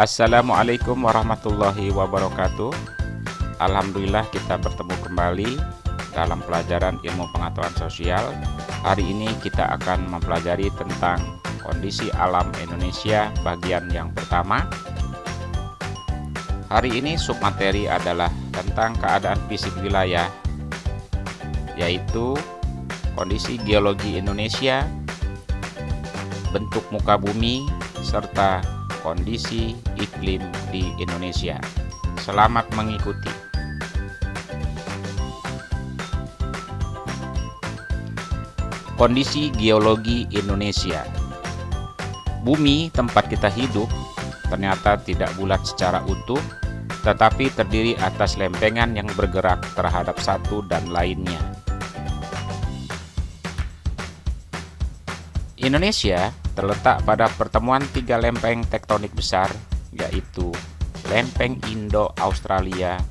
Assalamualaikum warahmatullahi wabarakatuh. Alhamdulillah kita bertemu kembali dalam pelajaran ilmu pengetahuan sosial. Hari ini kita akan mempelajari tentang kondisi alam Indonesia bagian yang pertama. Hari ini submateri adalah tentang keadaan fisik wilayah, yaitu kondisi geologi Indonesia, bentuk muka bumi, serta kondisi iklim di Indonesia. Selamat mengikuti. Kondisi geologi Indonesia. Bumi tempat kita hidup ternyata tidak bulat secara utuh, tetapi terdiri atas lempengan yang bergerak terhadap satu dan lainnya. Indonesia terletak pada pertemuan tiga lempeng tektonik besar, yaitu lempeng Indo-Australia,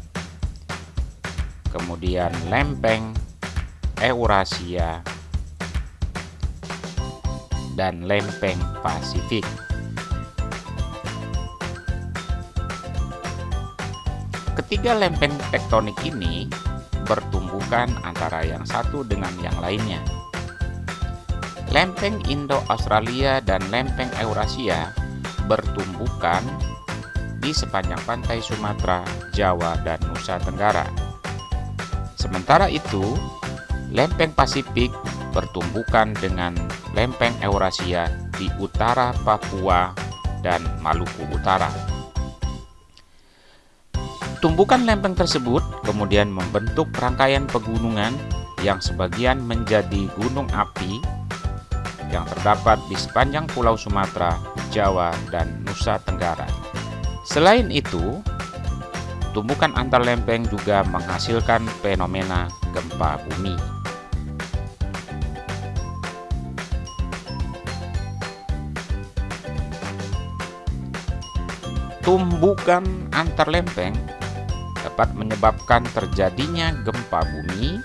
kemudian lempeng Eurasia, dan lempeng Pasifik. Ketiga lempeng tektonik ini bertumbukan antara yang satu dengan yang lainnya. Lempeng Indo-Australia dan lempeng Eurasia bertumbukan di sepanjang pantai Sumatera, Jawa, dan Nusa Tenggara. Sementara itu, lempeng Pasifik bertumbukan dengan lempeng Eurasia di utara Papua dan Maluku Utara. Tumbukan lempeng tersebut kemudian membentuk rangkaian pegunungan yang sebagian menjadi gunung api yang terdapat di sepanjang Pulau Sumatera, Jawa, dan Nusa Tenggara. Selain itu, tumbukan antar lempeng juga menghasilkan fenomena gempa bumi. Tumbukan antar lempeng dapat menyebabkan terjadinya gempa bumi.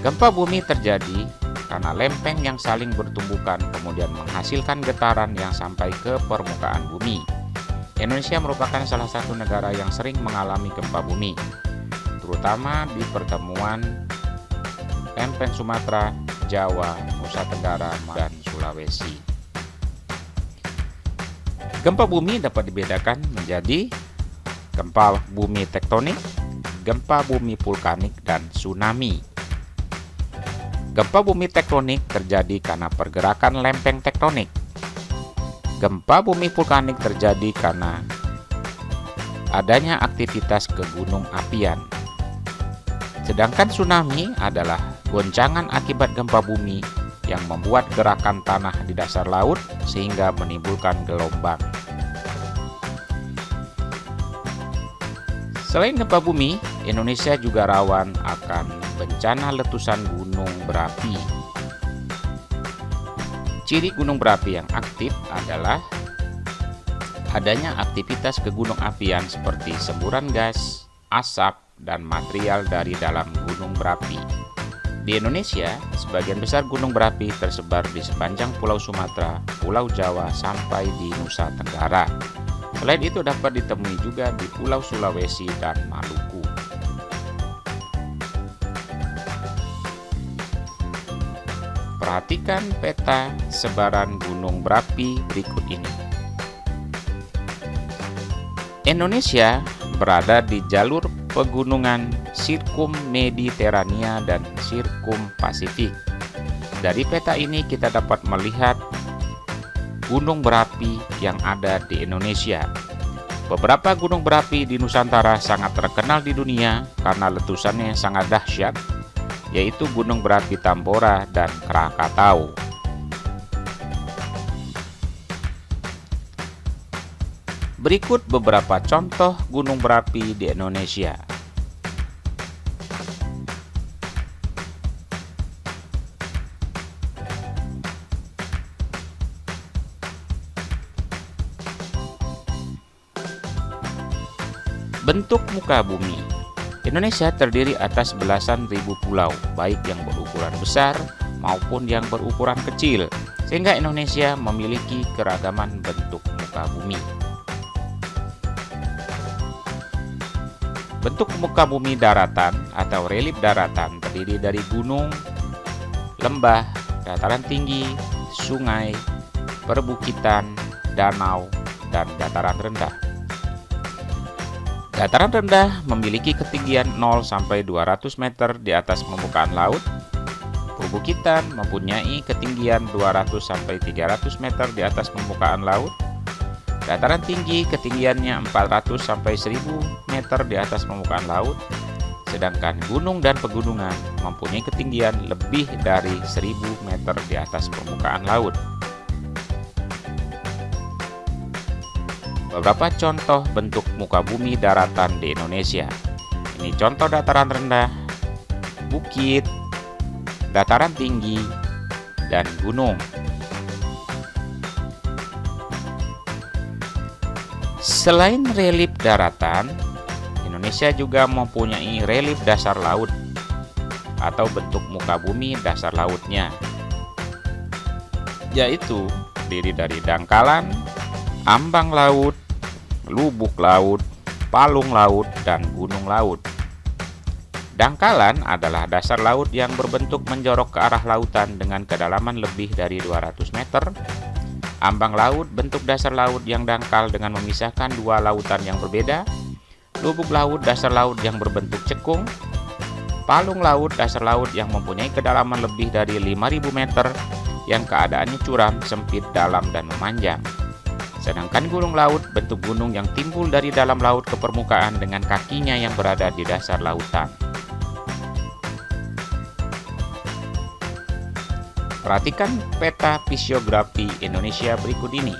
Gempa bumi terjadi karena lempeng yang saling bertumbukan kemudian menghasilkan getaran yang sampai ke permukaan bumi. Indonesia merupakan salah satu negara yang sering mengalami gempa bumi, terutama di pertemuan lempeng Sumatera, Jawa, Nusa Tenggara, dan Sulawesi. Gempa bumi dapat dibedakan menjadi gempa bumi tektonik, gempa bumi vulkanik, dan tsunami. Gempa bumi tektonik terjadi karena pergerakan lempeng tektonik. Gempa bumi vulkanik terjadi karena adanya aktivitas kegunung apian. Sedangkan tsunami adalah goncangan akibat gempa bumi yang membuat gerakan tanah di dasar laut sehingga menimbulkan gelombang. Selain gempa bumi, Indonesia juga rawan akan bencana letusan gunung berapi. Ciri gunung berapi yang aktif adalah adanya aktivitas kegunung apian seperti semburan gas, asap, dan material dari dalam gunung berapi. Di Indonesia, sebagian besar gunung berapi tersebar di sepanjang Pulau Sumatera, Pulau Jawa, sampai di Nusa Tenggara. Selain itu dapat ditemui juga di Pulau Sulawesi dan Maluku. Perhatikan peta sebaran gunung berapi berikut ini. Indonesia berada di jalur pegunungan Sirkum Mediterania dan Sirkum Pasifik. Dari peta ini kita dapat melihat gunung berapi yang ada di Indonesia. Beberapa gunung berapi di Nusantara sangat terkenal di dunia karena letusannya sangat dahsyat, yaitu Gunung Berapi Tambora dan Krakatau. Berikut beberapa contoh gunung berapi di Indonesia. Bentuk muka bumi. Indonesia terdiri atas belasan ribu pulau, baik yang berukuran besar maupun yang berukuran kecil, sehingga Indonesia memiliki keragaman bentuk muka bumi. Bentuk muka bumi daratan atau relief daratan terdiri dari gunung, lembah, dataran tinggi, sungai, perbukitan, danau, dan dataran rendah. Dataran rendah memiliki ketinggian 0 sampai 200 meter di atas permukaan laut. Perbukitan mempunyai ketinggian 200 sampai 300 meter di atas permukaan laut. Dataran tinggi ketinggiannya 400 sampai 1000 meter di atas permukaan laut, sedangkan gunung dan pegunungan mempunyai ketinggian lebih dari 1000 meter di atas permukaan laut. Beberapa contoh bentuk muka bumi daratan di Indonesia. Ini contoh dataran rendah, bukit, dataran tinggi, dan gunung. Selain relief daratan, Indonesia juga mempunyai relief dasar laut atau bentuk muka bumi dasar lautnya, yaitu terdiri dari dangkalan, ambang laut, lubuk laut, palung laut, dan gunung laut. Dangkalan adalah dasar laut yang berbentuk menjorok ke arah lautan dengan kedalaman lebih dari 200 meter. Ambang laut bentuk dasar laut yang dangkal dengan memisahkan dua lautan yang berbeda. Lubuk laut dasar laut yang berbentuk cekung. Palung laut dasar laut yang mempunyai kedalaman lebih dari 5000 meter yang keadaannya curam, sempit, dalam, dan memanjang. Sedangkan gunung laut bentuk gunung yang timbul dari dalam laut ke permukaan dengan kakinya yang berada di dasar lautan. Perhatikan peta fisiografi Indonesia berikut ini.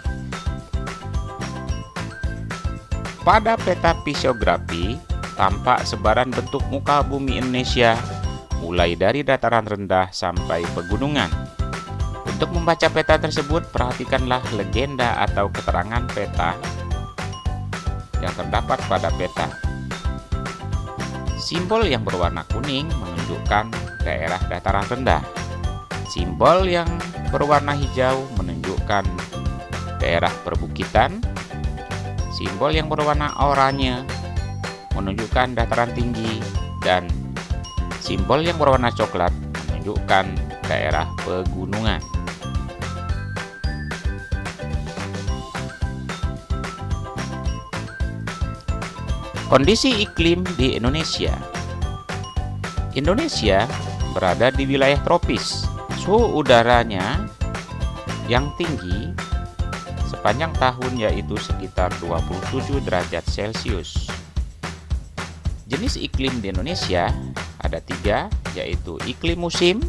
Pada peta fisiografi tampak sebaran bentuk muka bumi Indonesia mulai dari dataran rendah sampai pegunungan. Untuk membaca peta tersebut, perhatikanlah legenda atau keterangan peta yang terdapat pada peta. Simbol yang berwarna kuning menunjukkan daerah dataran rendah. Simbol yang berwarna hijau menunjukkan daerah perbukitan. Simbol yang berwarna oranye menunjukkan dataran tinggi, dan simbol yang berwarna coklat menunjukkan daerah pegunungan. Kondisi iklim di Indonesia. Indonesia berada di wilayah tropis. Suhu udaranya yang tinggi sepanjang tahun yaitu sekitar 27 derajat Celcius. Jenis iklim di Indonesia ada 3, yaitu iklim musim,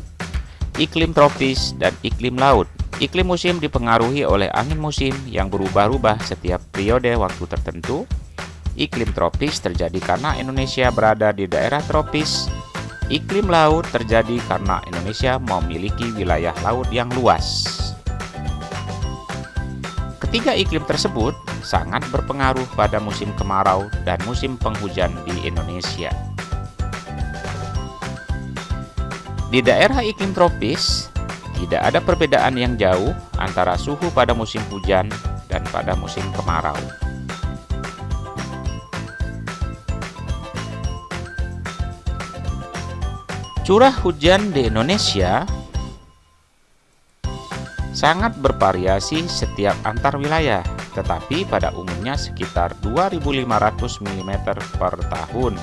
iklim tropis, dan iklim laut. Iklim musim dipengaruhi oleh angin musim yang berubah-ubah setiap periode waktu tertentu. Iklim tropis terjadi karena Indonesia berada di daerah tropis. Iklim laut terjadi karena Indonesia memiliki wilayah laut yang luas. Ketiga iklim tersebut sangat berpengaruh pada musim kemarau dan musim penghujan di Indonesia. Di daerah iklim tropis, tidak ada perbedaan yang jauh antara suhu pada musim hujan dan pada musim kemarau. Curah hujan di Indonesia sangat bervariasi setiap antar wilayah, tetapi pada umumnya sekitar 2.500 mm per tahun.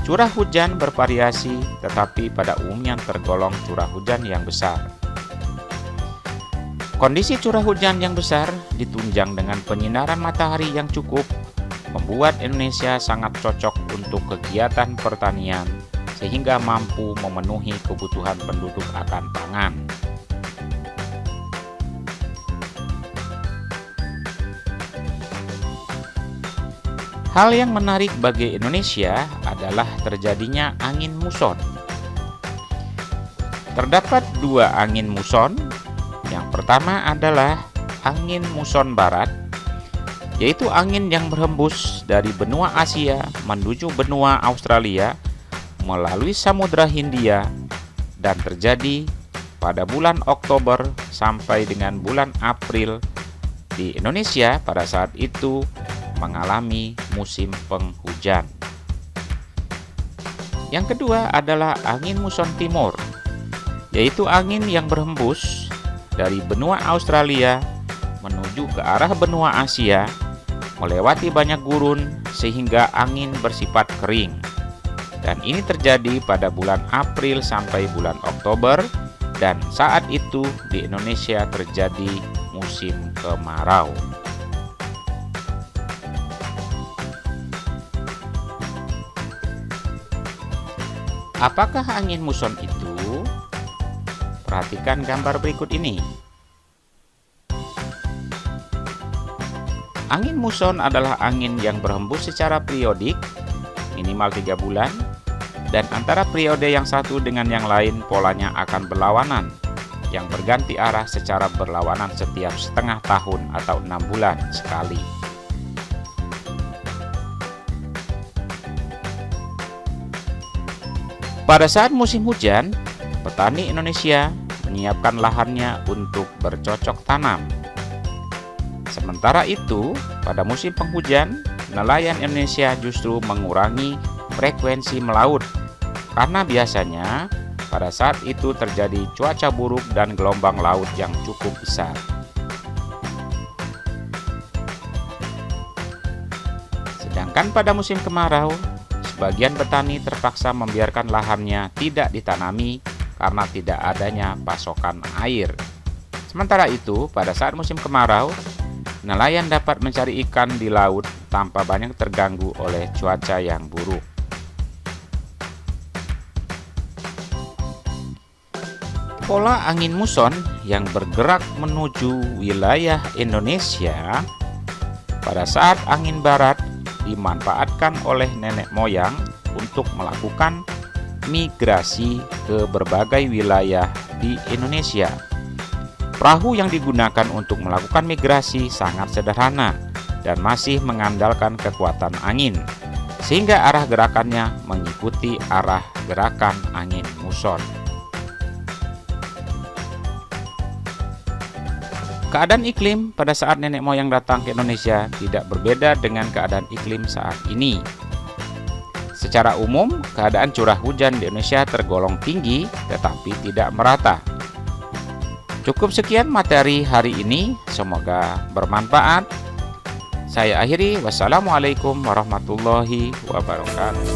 Curah hujan bervariasi, tetapi pada umumnya tergolong curah hujan yang besar. Kondisi curah hujan yang besar ditunjang dengan penyinaran matahari yang cukup, membuat Indonesia sangat cocok untuk kegiatan pertanian, sehingga mampu memenuhi kebutuhan penduduk akan pangan. Hal yang menarik bagi Indonesia adalah terjadinya angin muson. Terdapat 2 angin muson. Yang pertama adalah angin muson barat, yaitu angin yang berhembus dari benua Asia menuju benua Australia melalui Samudra Hindia dan terjadi pada bulan Oktober sampai dengan bulan April di Indonesia. Pada saat itu mengalami musim penghujan. Yang kedua adalah angin muson timur, yaitu angin yang berhembus dari benua Australia menuju ke arah benua Asia, melewati banyak gurun sehingga angin bersifat kering. Dan ini terjadi pada bulan April sampai bulan Oktober, dan saat itu di Indonesia terjadi musim kemarau. Apakah angin muson itu? Perhatikan gambar berikut ini. Angin muson adalah angin yang berhembus secara periodik, minimal 3 bulan, dan antara periode yang satu dengan yang lain polanya akan berlawanan, yang berganti arah secara berlawanan setiap setengah tahun atau 6 bulan sekali. Pada saat musim hujan, petani Indonesia menyiapkan lahannya untuk bercocok tanam. Sementara itu, pada musim penghujan, nelayan Indonesia justru mengurangi frekuensi melaut karena biasanya pada saat itu terjadi cuaca buruk dan gelombang laut yang cukup besar. Sedangkan pada musim kemarau, sebagian petani terpaksa membiarkan lahannya tidak ditanami karena tidak adanya pasokan air. Sementara itu, pada saat musim kemarau, nelayan dapat mencari ikan di laut tanpa banyak terganggu oleh cuaca yang buruk. Pola angin muson yang bergerak menuju wilayah Indonesia pada saat angin barat dimanfaatkan oleh nenek moyang untuk melakukan migrasi ke berbagai wilayah di Indonesia. Perahu yang digunakan untuk melakukan migrasi sangat sederhana dan masih mengandalkan kekuatan angin, sehingga arah gerakannya mengikuti arah gerakan angin muson. Keadaan iklim pada saat nenek moyang datang ke Indonesia tidak berbeda dengan keadaan iklim saat ini. Secara umum, keadaan curah hujan di Indonesia tergolong tinggi tetapi tidak merata. Cukup sekian materi hari ini, semoga bermanfaat. Saya akhiri, wassalamualaikum warahmatullahi wabarakatuh.